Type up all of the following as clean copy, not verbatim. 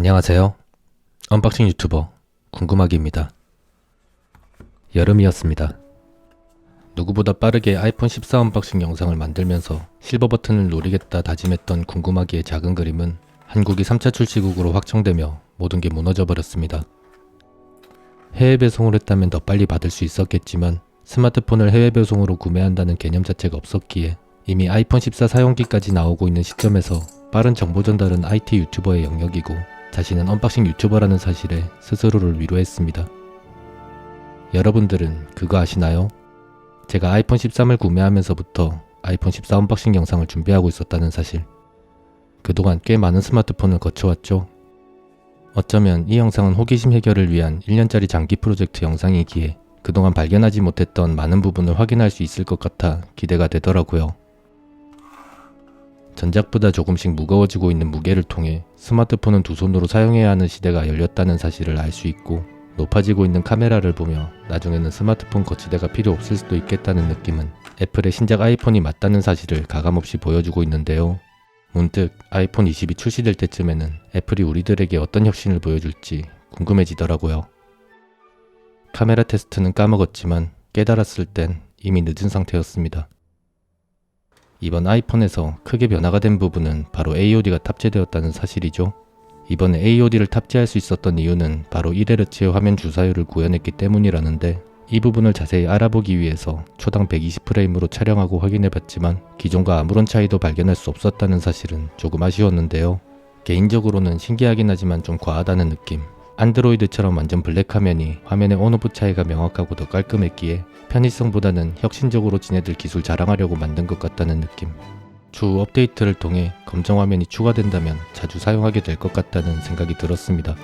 안녕하세요. 언박싱 유튜버 궁금하기입니다. 여름이었습니다. 누구보다 빠르게 아이폰 14 언박싱 영상을 만들면서 실버 버튼을 노리겠다 다짐했던 궁금하기의 작은 그림은 한국이 3차 출시국으로 확정되며 모든 게 무너져 버렸습니다. 해외 배송을 했다면 더 빨리 받을 수 있었겠지만 스마트폰을 해외 배송으로 구매한다는 개념 자체가 없었기에 이미 아이폰 14 사용기까지 나오고 있는 시점에서 빠른 정보 전달은 IT 유튜버의 영역이고 자신은 언박싱 유튜버라는 사실에 스스로를 위로했습니다. 여러분들은 그거 아시나요? 제가 아이폰 13을 구매하면서부터 아이폰 14 언박싱 영상을 준비하고 있었다는 사실. 그동안 꽤 많은 스마트폰을 거쳐왔죠. 어쩌면 이 영상은 호기심 해결을 위한 1년짜리 장기 프로젝트 영상이기에 그동안 발견하지 못했던 많은 부분을 확인할 수 있을 것 같아 기대가 되더라고요. 전작보다 조금씩 무거워지고 있는 무게를 통해 스마트폰은 두 손으로 사용해야 하는 시대가 열렸다는 사실을 알 수 있고, 높아지고 있는 카메라를 보며 나중에는 스마트폰 거치대가 필요 없을 수도 있겠다는 느낌은 애플의 신작 아이폰이 맞다는 사실을 가감없이 보여주고 있는데요. 문득 아이폰 20이 출시될 때쯤에는 애플이 우리들에게 어떤 혁신을 보여줄지 궁금해지더라고요. 카메라 테스트는 까먹었지만 깨달았을 땐 이미 늦은 상태였습니다. 이번 아이폰에서 크게 변화가 된 부분은 바로 AOD가 탑재되었다는 사실이죠. 이번에 AOD를 탑재할 수 있었던 이유는 바로 1Hz의 화면 주사율을 구현했기 때문이라는데, 이 부분을 자세히 알아보기 위해서 초당 120프레임으로 촬영하고 확인해봤지만 기존과 아무런 차이도 발견할 수 없었다는 사실은 조금 아쉬웠는데요. 개인적으로는 신기하긴 하지만 좀 과하다는 느낌. 안드로이드처럼 완전 블랙 화면이 화면의 온오프 차이가 명확하고 더 깔끔했기에 편의성보다는 혁신적으로 지네들 기술 자랑하려고 만든 것 같다는 느낌. 추후 업데이트를 통해 검정 화면이 추가된다면 자주 사용하게 될 것 같다는 생각이 들었습니다.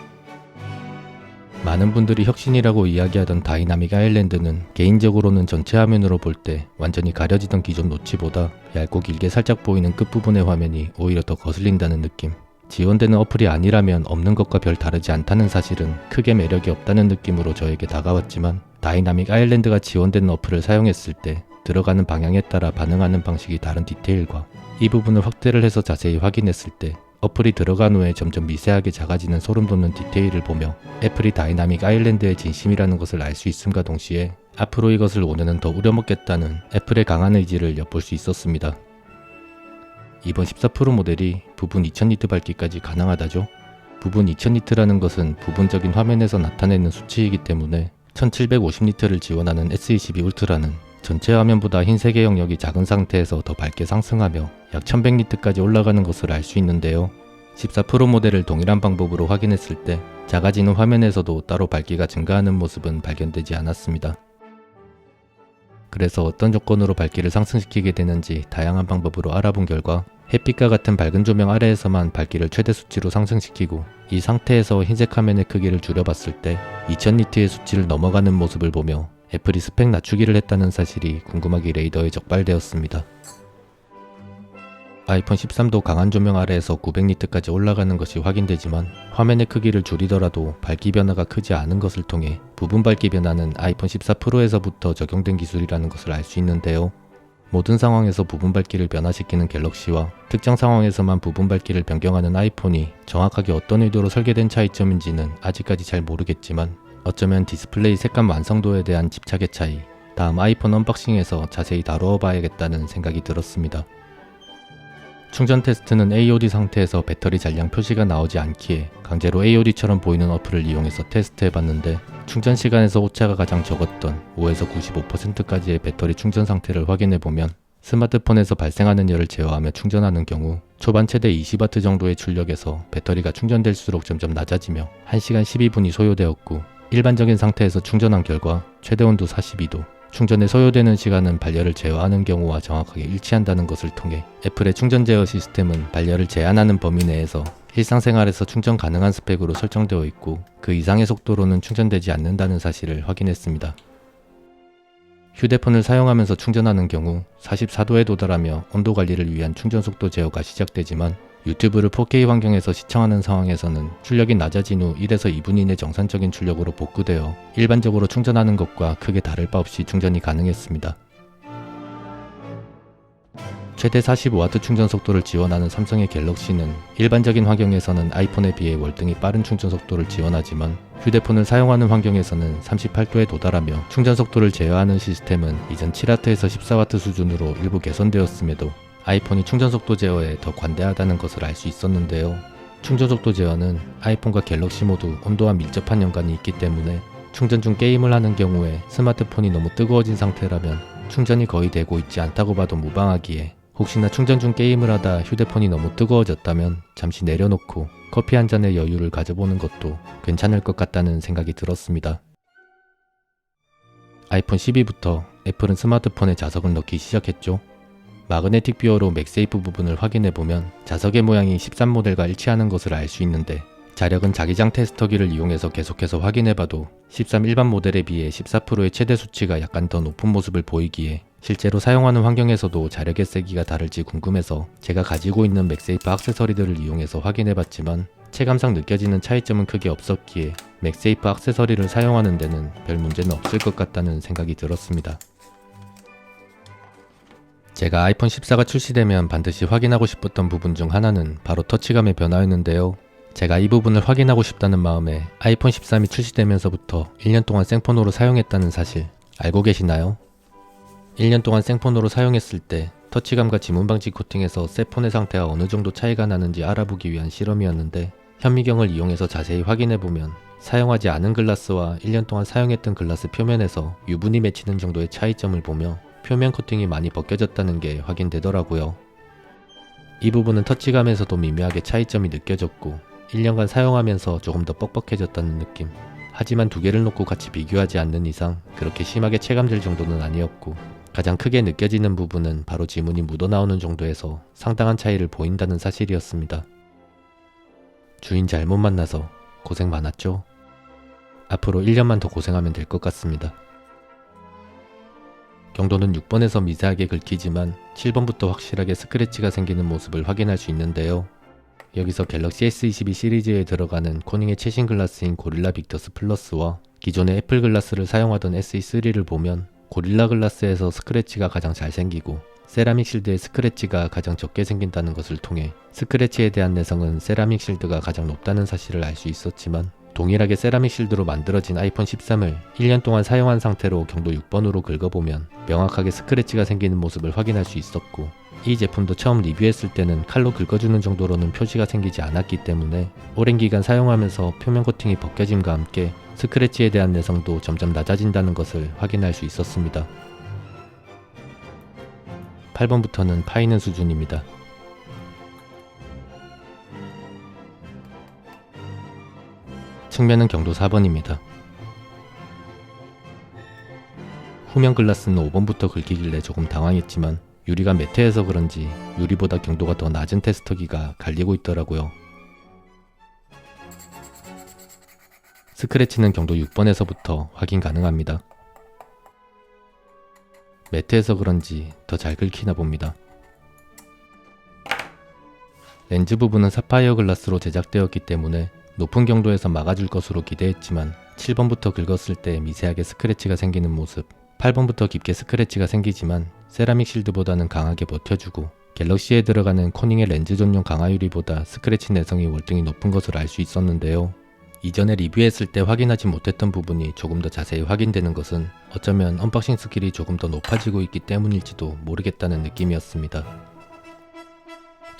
많은 분들이 혁신이라고 이야기하던 다이나믹 아일랜드는 개인적으로는 전체 화면으로 볼 때 완전히 가려지던 기존 노치보다 얇고 길게 살짝 보이는 끝부분의 화면이 오히려 더 거슬린다는 느낌. 지원되는 어플이 아니라면 없는 것과 별 다르지 않다는 사실은 크게 매력이 없다는 느낌으로 저에게 다가왔지만, 다이나믹 아일랜드가 지원되는 어플을 사용했을 때 들어가는 방향에 따라 반응하는 방식이 다른 디테일과 이 부분을 확대를 해서 자세히 확인했을 때 어플이 들어간 후에 점점 미세하게 작아지는 소름 돋는 디테일을 보며 애플이 다이나믹 아일랜드의 진심이라는 것을 알 수 있음과 동시에 앞으로 이것을 5년은 더 우려먹겠다는 애플의 강한 의지를 엿볼 수 있었습니다. 이번 14 프로 모델이 부분 2000니트 밝기까지 가능하다죠. 부분 2000니트라는 것은 부분적인 화면에서 나타내는 수치이기 때문에 1750니트를 지원하는 S22 울트라는 전체 화면보다 흰색의 영역이 작은 상태에서 더 밝게 상승하며 약 1100니트까지 올라가는 것을 알 수 있는데요. 14 프로 모델을 동일한 방법으로 확인했을 때 작아지는 화면에서도 따로 밝기가 증가하는 모습은 발견되지 않았습니다. 그래서 어떤 조건으로 밝기를 상승시키게 되는지 다양한 방법으로 알아본 결과 햇빛과 같은 밝은 조명 아래에서만 밝기를 최대 수치로 상승시키고 이 상태에서 흰색 화면의 크기를 줄여봤을 때 2000니트의 수치를 넘어가는 모습을 보며 애플이 스펙 낮추기를 했다는 사실이 궁금하기 레이더에 적발되었습니다. 아이폰 13도 강한 조명 아래에서 900니트까지 올라가는 것이 확인되지만 화면의 크기를 줄이더라도 밝기 변화가 크지 않은 것을 통해 부분 밝기 변화는 아이폰 14 프로에서부터 적용된 기술이라는 것을 알 수 있는데요. 모든 상황에서 부분 밝기를 변화시키는 갤럭시와 특정 상황에서만 부분 밝기를 변경하는 아이폰이 정확하게 어떤 의도로 설계된 차이점인지는 아직까지 잘 모르겠지만, 어쩌면 디스플레이 색감 완성도에 대한 집착의 차이, 다음 아이폰 언박싱에서 자세히 다루어 봐야겠다는 생각이 들었습니다. 충전 테스트는 AOD 상태에서 배터리 잔량 표시가 나오지 않기에 강제로 AOD처럼 보이는 어플을 이용해서 테스트해봤는데, 충전 시간에서 오차가 가장 적었던 5에서 95%까지의 배터리 충전 상태를 확인해보면 스마트폰에서 발생하는 열을 제어하며 충전하는 경우 초반 최대 20W 정도의 출력에서 배터리가 충전될수록 점점 낮아지며 1시간 12분이 소요되었고, 일반적인 상태에서 충전한 결과 최대 온도 42도, 충전에 소요되는 시간은 발열을 제어하는 경우와 정확하게 일치한다는 것을 통해 애플의 충전 제어 시스템은 발열을 제한하는 범위 내에서 일상생활에서 충전 가능한 스펙으로 설정되어 있고 그 이상의 속도로는 충전되지 않는다는 사실을 확인했습니다. 휴대폰을 사용하면서 충전하는 경우 44도에 도달하며 온도 관리를 위한 충전 속도 제어가 시작되지만, 유튜브를 4K 환경에서 시청하는 상황에서는 출력이 낮아진 후 1에서 2분 이내 정상적인 출력으로 복구되어 일반적으로 충전하는 것과 크게 다를 바 없이 충전이 가능했습니다. 최대 45W 충전 속도를 지원하는 삼성의 갤럭시는 일반적인 환경에서는 아이폰에 비해 월등히 빠른 충전 속도를 지원하지만 휴대폰을 사용하는 환경에서는 38도에 도달하며 충전 속도를 제어하는 시스템은 이전 7W에서 14W 수준으로 일부 개선되었음에도 아이폰이 충전 속도 제어에 더 관대하다는 것을 알 수 있었는데요. 충전 속도 제어는 아이폰과 갤럭시 모두 온도와 밀접한 연관이 있기 때문에 충전 중 게임을 하는 경우에 스마트폰이 너무 뜨거워진 상태라면 충전이 거의 되고 있지 않다고 봐도 무방하기에 혹시나 충전 중 게임을 하다 휴대폰이 너무 뜨거워졌다면 잠시 내려놓고 커피 한 잔의 여유를 가져보는 것도 괜찮을 것 같다는 생각이 들었습니다. 아이폰 12부터 애플은 스마트폰에 자석을 넣기 시작했죠. 마그네틱 뷰어로 맥세이프 부분을 확인해보면 자석의 모양이 13 모델과 일치하는 것을 알 수 있는데 자력은 자기장 테스터기를 이용해서 계속해서 확인해봐도 13 일반 모델에 비해 14%의 최대 수치가 약간 더 높은 모습을 보이기에 실제로 사용하는 환경에서도 자력의 세기가 다를지 궁금해서 제가 가지고 있는 맥세이프 액세서리들을 이용해서 확인해봤지만 체감상 느껴지는 차이점은 크게 없었기에 맥세이프 액세서리를 사용하는 데는 별 문제는 없을 것 같다는 생각이 들었습니다. 제가 아이폰 14가 출시되면 반드시 확인하고 싶었던 부분 중 하나는 바로 터치감의 변화였는데요. 제가 이 부분을 확인하고 싶다는 마음에 아이폰 13이 출시되면서부터 1년 동안 생폰으로 사용했다는 사실 알고 계시나요? 1년 동안 생폰으로 사용했을 때 터치감과 지문방지 코팅에서 새 폰의 상태와 어느 정도 차이가 나는지 알아보기 위한 실험이었는데 현미경을 이용해서 자세히 확인해보면 사용하지 않은 글라스와 1년 동안 사용했던 글라스 표면에서 유분이 맺히는 정도의 차이점을 보며 표면 코팅이 많이 벗겨졌다는 게 확인되더라고요. 이 부분은 터치감에서도 미묘하게 차이점이 느껴졌고 1년간 사용하면서 조금 더 뻑뻑해졌다는 느낌. 하지만 두 개를 놓고 같이 비교하지 않는 이상 그렇게 심하게 체감될 정도는 아니었고 가장 크게 느껴지는 부분은 바로 지문이 묻어나오는 정도에서 상당한 차이를 보인다는 사실이었습니다. 주인 잘못 만나서 고생 많았죠? 앞으로 1년만 더 고생하면 될 것 같습니다. 경도는 6번에서 미세하게 긁히지만 7번부터 확실하게 스크래치가 생기는 모습을 확인할 수 있는데요. 여기서 갤럭시 S22 시리즈에 들어가는 코닝의 최신 글라스인 고릴라 빅터스 플러스와 기존의 애플 글라스를 사용하던 SE3를 보면 고릴라 글라스에서 스크래치가 가장 잘 생기고 세라믹 실드의 스크래치가 가장 적게 생긴다는 것을 통해 스크래치에 대한 내성은 세라믹 실드가 가장 높다는 사실을 알 수 있었지만 동일하게 세라믹 실드로 만들어진 아이폰 13을 1년 동안 사용한 상태로 경도 6번으로 긁어보면 명확하게 스크래치가 생기는 모습을 확인할 수 있었고 이 제품도 처음 리뷰했을 때는 칼로 긁어주는 정도로는 표시가 생기지 않았기 때문에 오랜 기간 사용하면서 표면 코팅이 벗겨짐과 함께 스크래치에 대한 내성도 점점 낮아진다는 것을 확인할 수 있었습니다. 8번부터는 파이는 수준입니다. 측면은 경도 4번입니다. 후면 글라스는 5번부터 긁히길래 조금 당황했지만 유리가 매트해서 그런지 유리보다 경도가 더 낮은 테스터기가 갈리고 있더라고요. 스크래치는 경도 6번에서부터 확인 가능합니다. 매트해서 그런지 더 잘 긁히나 봅니다. 렌즈 부분은 사파이어 글라스로 제작되었기 때문에 높은 경도에서 막아줄 것으로 기대했지만 7번부터 긁었을 때 미세하게 스크래치가 생기는 모습, 8번부터 깊게 스크래치가 생기지만 세라믹 실드보다는 강하게 버텨주고 갤럭시에 들어가는 코닝의 렌즈 전용 강화 유리보다 스크래치 내성이 월등히 높은 것을 알 수 있었는데요. 이전에 리뷰했을 때 확인하지 못했던 부분이 조금 더 자세히 확인되는 것은 어쩌면 언박싱 스킬이 조금 더 높아지고 있기 때문일지도 모르겠다는 느낌이었습니다.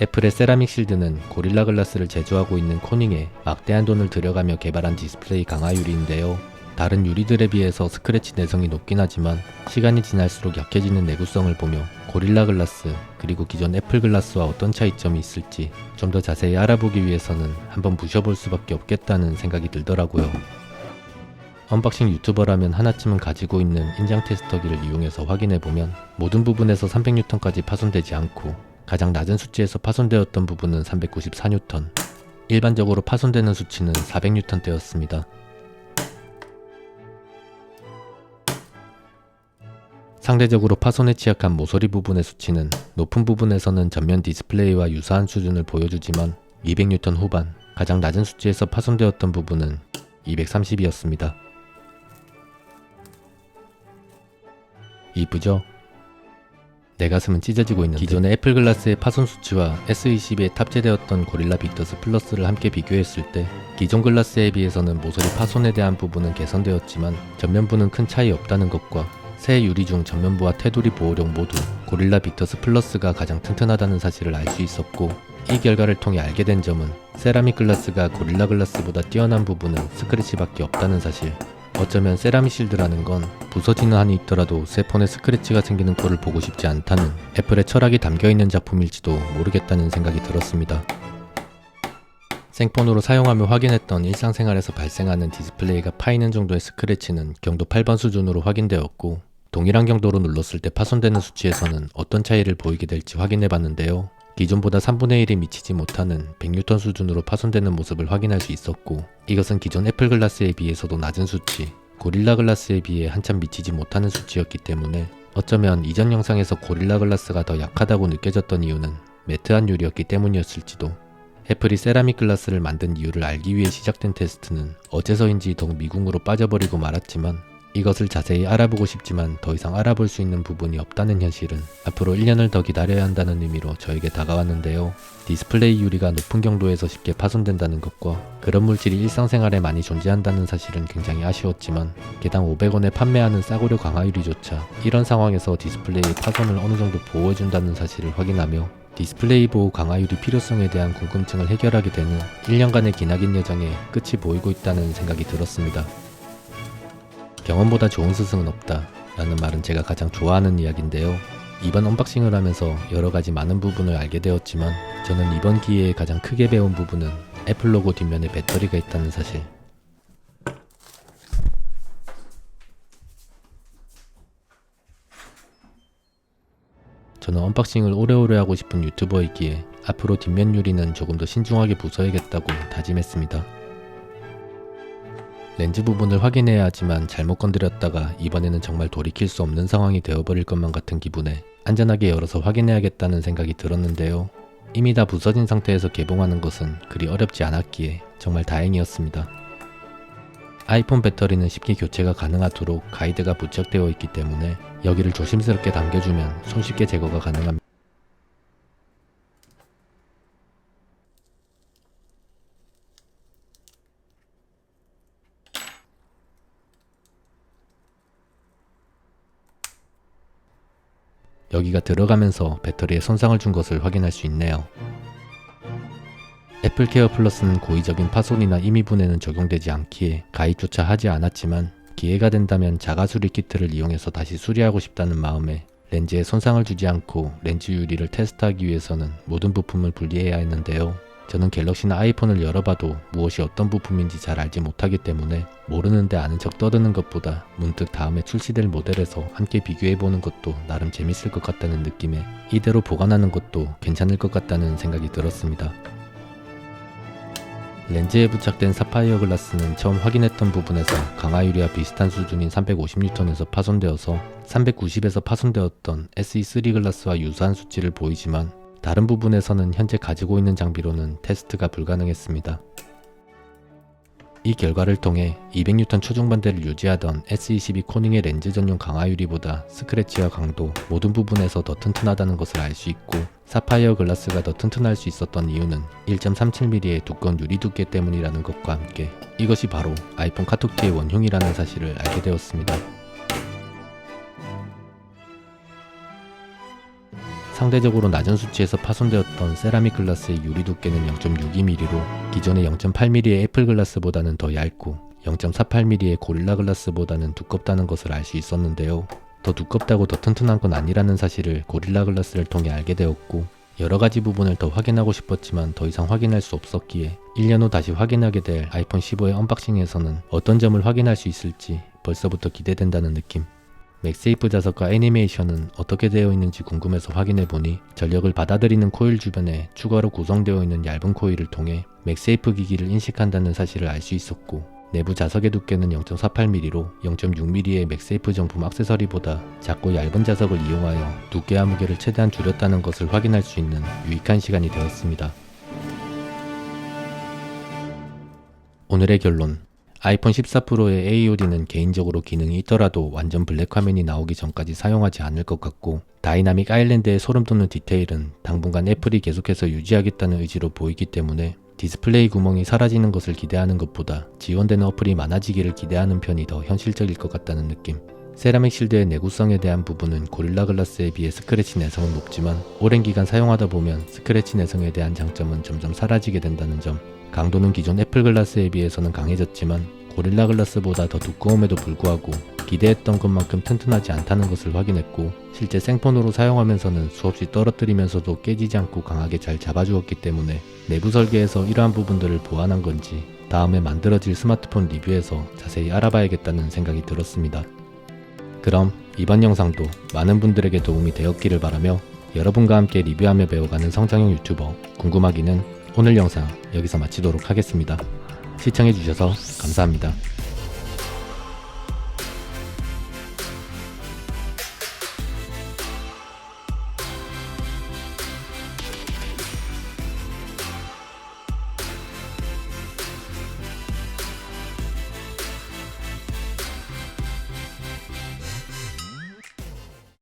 애플의 세라믹 실드는 고릴라 글라스를 제조하고 있는 코닝에 막대한 돈을 들여가며 개발한 디스플레이 강화 유리인데요. 다른 유리들에 비해서 스크래치 내성이 높긴 하지만 시간이 지날수록 약해지는 내구성을 보며 고릴라 글라스 그리고 기존 애플 글라스와 어떤 차이점이 있을지 좀 더 자세히 알아보기 위해서는 한번 부셔볼 수밖에 없겠다는 생각이 들더라고요. 언박싱 유튜버라면 하나쯤은 가지고 있는 인장 테스터기를 이용해서 확인해보면 모든 부분에서 300N까지 파손되지 않고 가장 낮은 수치에서 파손되었던 부분은 394N, 일반적으로 파손되는 수치는 400N대였습니다. 상대적으로 파손에 취약한 모서리 부분의 수치는 높은 부분에서는 전면 디스플레이와 유사한 수준을 보여주지만 200N 후반, 가장 낮은 수치에서 파손되었던 부분은 230이었습니다. 이쁘죠? 내 가슴은 찢어지고 있는데 기존의 애플 글라스의 파손 수치와 S22에 탑재되었던 고릴라 빅터스 플러스를 함께 비교했을 때 기존 글라스에 비해서는 모서리 파손에 대한 부분은 개선되었지만 전면부는 큰 차이 없다는 것과 새 유리 중 전면부와 테두리 보호력 모두 고릴라 빅터스 플러스가 가장 튼튼하다는 사실을 알 수 있었고, 이 결과를 통해 알게 된 점은 세라믹 글라스가 고릴라 글라스보다 뛰어난 부분은 스크래치밖에 없다는 사실. 어쩌면 세라믹 실드라는 건 부서지는 한이 있더라도 새 폰에 스크래치가 생기는 꼴을 보고 싶지 않다는 애플의 철학이 담겨있는 작품일지도 모르겠다는 생각이 들었습니다. 생폰으로 사용하며 확인했던 일상생활에서 발생하는 디스플레이가 파이는 정도의 스크래치는 경도 8번 수준으로 확인되었고, 동일한 경도로 눌렀을 때 파손되는 수치에서는 어떤 차이를 보이게 될지 확인해봤는데요. 기존보다 3분의 1이 미치지 못하는 100N 수준으로 파손되는 모습을 확인할 수 있었고, 이것은 기존 애플 글라스에 비해서도 낮은 수치, 고릴라 글라스에 비해 한참 미치지 못하는 수치였기 때문에 어쩌면 이전 영상에서 고릴라 글라스가 더 약하다고 느껴졌던 이유는 매트한 유리였기 때문이었을지도. 애플이 세라믹 글라스를 만든 이유를 알기 위해 시작된 테스트는 어째서인지 더욱 미궁으로 빠져버리고 말았지만, 이것을 자세히 알아보고 싶지만 더 이상 알아볼 수 있는 부분이 없다는 현실은 앞으로 1년을 더 기다려야 한다는 의미로 저에게 다가왔는데요. 디스플레이 유리가 높은 경도에서 쉽게 파손된다는 것과 그런 물질이 일상생활에 많이 존재한다는 사실은 굉장히 아쉬웠지만, 개당 500원에 판매하는 싸구려 강화 유리조차 이런 상황에서 디스플레이 파손을 어느 정도 보호해준다는 사실을 확인하며 디스플레이 보호 강화 유리 필요성에 대한 궁금증을 해결하게 되는 1년간의 기나긴 여정에 끝이 보이고 있다는 생각이 들었습니다. 경험보다 좋은 스승은 없다 라는 말은 제가 가장 좋아하는 이야기인데요. 이번 언박싱을 하면서 여러가지 많은 부분을 알게 되었지만, 저는 이번 기회에 가장 크게 배운 부분은 애플 로고 뒷면에 배터리가 있다는 사실. 저는 언박싱을 오래오래 하고 싶은 유튜버이기에 앞으로 뒷면 유리는 조금 더 신중하게 부숴야겠다고 다짐했습니다. 렌즈 부분을 확인해야 하지만 잘못 건드렸다가 이번에는 정말 돌이킬 수 없는 상황이 되어버릴 것만 같은 기분에 안전하게 열어서 확인해야겠다는 생각이 들었는데요. 이미 다 부서진 상태에서 개봉하는 것은 그리 어렵지 않았기에 정말 다행이었습니다. 아이폰 배터리는 쉽게 교체가 가능하도록 가이드가 부착되어 있기 때문에 여기를 조심스럽게 당겨주면 손쉽게 제거가 가능합니다. 여기가 들어가면서 배터리에 손상을 준 것을 확인할 수 있네요. 애플케어 플러스는 고의적인 파손이나 임의 분해는 적용되지 않기에 가입조차 하지 않았지만, 기회가 된다면 자가 수리 키트를 이용해서 다시 수리하고 싶다는 마음에 렌즈에 손상을 주지 않고 렌즈 유리를 테스트하기 위해서는 모든 부품을 분리해야 했는데요. 저는 갤럭시나 아이폰을 열어봐도 무엇이 어떤 부품인지 잘 알지 못하기 때문에 모르는데 아는 척 떠드는 것보다 문득 다음에 출시될 모델에서 함께 비교해보는 것도 나름 재밌을 것 같다는 느낌에 이대로 보관하는 것도 괜찮을 것 같다는 생각이 들었습니다. 렌즈에 부착된 사파이어 글라스는 처음 확인했던 부분에서 강화 유리와 비슷한 수준인 350N에서 파손되어서 390에서 파손되었던 SE3 글라스와 유사한 수치를 보이지만, 다른 부분에서는 현재 가지고 있는 장비로는 테스트가 불가능했습니다. 이 결과를 통해 200N 초중반대를 유지하던 S22 코닝의 렌즈 전용 강화 유리보다 스크래치와 강도 모든 부분에서 더 튼튼하다는 것을 알 수 있고, 사파이어 글라스가 더 튼튼할 수 있었던 이유는 1.37mm의 두꺼운 유리 두께 때문이라는 것과 함께 이것이 바로 아이폰 카톡티의 원흉이라는 사실을 알게 되었습니다. 상대적으로 낮은 수치에서 파손되었던 세라믹 글라스의 유리 두께는 0.62mm로 기존의 0.8mm의 애플 글라스보다는 더 얇고 0.48mm의 고릴라 글라스보다는 두껍다는 것을 알 수 있었는데요. 더 두껍다고 더 튼튼한 건 아니라는 사실을 고릴라 글라스를 통해 알게 되었고, 여러가지 부분을 더 확인하고 싶었지만 더 이상 확인할 수 없었기에 1년 후 다시 확인하게 될 아이폰 15의 언박싱에서는 어떤 점을 확인할 수 있을지 벌써부터 기대된다는 느낌. 맥세이프 자석과 애니메이션은 어떻게 되어 있는지 궁금해서 확인해보니 전력을 받아들이는 코일 주변에 추가로 구성되어 있는 얇은 코일을 통해 맥세이프 기기를 인식한다는 사실을 알 수 있었고, 내부 자석의 두께는 0.48mm로 0.6mm의 맥세이프 정품 액세서리보다 작고 얇은 자석을 이용하여 두께와 무게를 최대한 줄였다는 것을 확인할 수 있는 유익한 시간이 되었습니다. 오늘의 결론. 아이폰 14 프로의 AOD는 개인적으로 기능이 있더라도 완전 블랙 화면이 나오기 전까지 사용하지 않을 것 같고, 다이나믹 아일랜드의 소름 돋는 디테일은 당분간 애플이 계속해서 유지하겠다는 의지로 보이기 때문에 디스플레이 구멍이 사라지는 것을 기대하는 것보다 지원되는 어플이 많아지기를 기대하는 편이 더 현실적일 것 같다는 느낌. 세라믹 실드의 내구성에 대한 부분은 고릴라 글라스에 비해 스크래치 내성은 높지만 오랜 기간 사용하다 보면 스크래치 내성에 대한 장점은 점점 사라지게 된다는 점, 강도는 기존 애플 글라스에 비해서는 강해졌지만 고릴라 글라스보다 더 두꺼움에도 불구하고 기대했던 것만큼 튼튼하지 않다는 것을 확인했고, 실제 생폰으로 사용하면서는 수없이 떨어뜨리면서도 깨지지 않고 강하게 잘 잡아주었기 때문에 내부 설계에서 이러한 부분들을 보완한 건지 다음에 만들어질 스마트폰 리뷰에서 자세히 알아봐야겠다는 생각이 들었습니다. 그럼 이번 영상도 많은 분들에게 도움이 되었기를 바라며 여러분과 함께 리뷰하며 배워가는 성장형 유튜버 궁금하기는 오늘 영상 여기서 마치도록 하겠습니다. 시청해주셔서 감사합니다.